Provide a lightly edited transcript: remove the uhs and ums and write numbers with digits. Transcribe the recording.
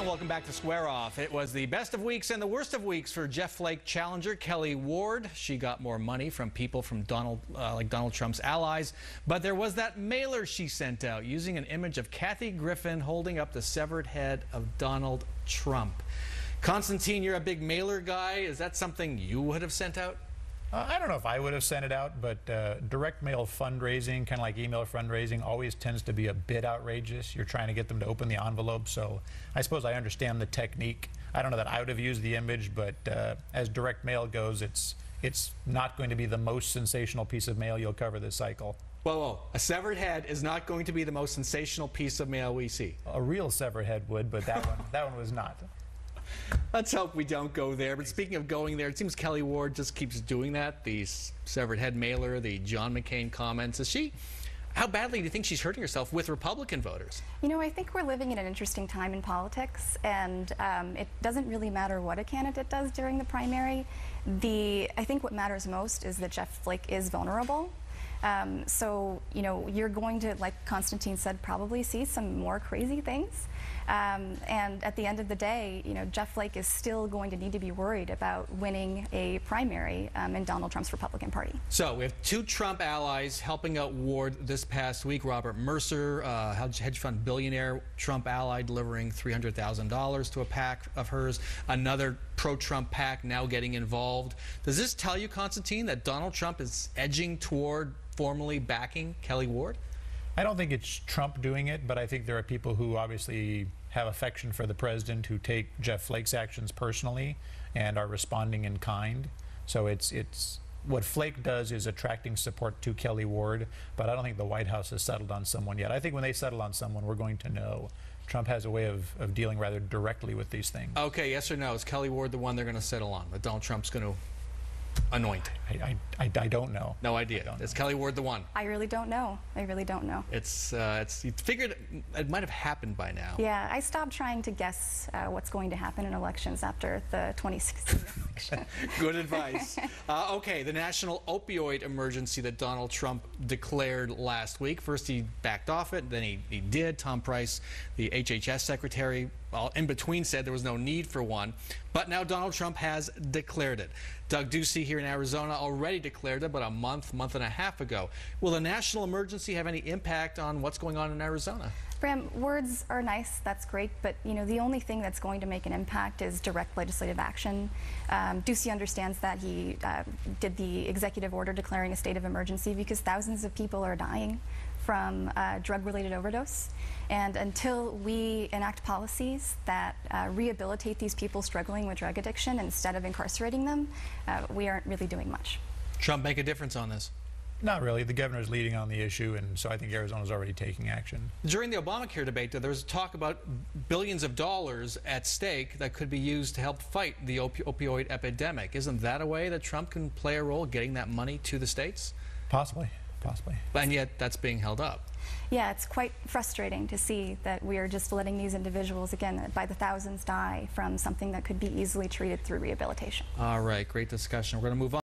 welcome back to Square Off. It was the best of weeks and the worst of weeks for Jeff Flake challenger Kelli Ward. She got more money from people from Donald Trump's allies, but there was that mailer she sent out using an image of Kathy Griffin holding up the severed head of Donald Trump. Constantine, you're a big mailer guy. Is that something you would have sent out? I don't know if I would have sent it out, but direct mail fundraising, kind of like email fundraising, always tends to be a bit outrageous. You're trying to get them to open the envelope, so I suppose I understand the technique. I don't know that I would have used the image, but as direct mail goes, it's not going to be the most sensational piece of mail you'll cover this cycle. Whoa, a severed head is not going to be the most sensational piece of mail we see. A real severed head would, but that one was not. Let's hope we don't go there. But speaking of going there, it seems Kelli Ward just keeps doing that. The severed head mailer, the John McCain comments. How badly do you think she's hurting herself with Republican voters? You know, I think we're living in an interesting time in politics, and it doesn't really matter what a candidate does during the primary. I think what matters most is that Jeff Flake is vulnerable. So, you know, you're going to, like Constantine said, probably see some more crazy things. And at the end of the day, you know, Jeff Flake is still going to need to be worried about winning a primary in Donald Trump's Republican Party. So we have two Trump allies helping out Ward this past week. Robert Mercer, hedge fund billionaire, Trump ally, delivering $300,000 to a PAC of hers. Another pro-Trump PAC now getting involved. Does this tell you, Constantine, that Donald Trump is edging toward formally backing Kelli Ward? I don't think it's Trump doing it, but I think there are people who obviously have affection for the president who take Jeff Flake's actions personally and are responding in kind. So it's what Flake does is attracting support to Kelli Ward, but I don't think the White House has settled on someone yet. I think when they settle on someone, we're going to know. Trump has a way of dealing rather directly with these things. Okay, yes or no? Is Kelli Ward the one they're going to settle on, that Donald Trump's going to anoint? I don't know. No idea. Is Kelli Ward the one? I really don't know. I really don't know. You figured it might have happened by now. Yeah, I stopped trying to guess what's going to happen in elections after the 2016 election. Good advice. Okay, the national opioid emergency that Donald Trump declared last week. First he backed off it, then he did. Tom Price, the HHS secretary, in between said there was no need for one. But now Donald Trump has declared it. Doug Ducey here in Arizona already declared it about a month and a half ago. Will the national emergency have any impact on what's going on in Arizona? Bram, words are nice, that's great, but you know, the only thing that's going to make an impact is direct legislative action. Ducey understands that. He did the executive order declaring a state of emergency because thousands of people are dying from drug-related overdose. And until we enact policies that rehabilitate these people struggling with drug addiction instead of incarcerating them, we aren't really doing much. Trump make a difference on this? Not really. The governor's leading on the issue, and so I think Arizona's already taking action. During the Obamacare debate, there was talk about billions of dollars at stake that could be used to help fight the opioid epidemic. Isn't that a way that Trump can play a role getting that money to the states? Possibly. And yet that's being held up. Yeah, it's quite frustrating to see that we are just letting these individuals, again, by the thousands, die from something that could be easily treated through rehabilitation. All right, great discussion. We're going to move on.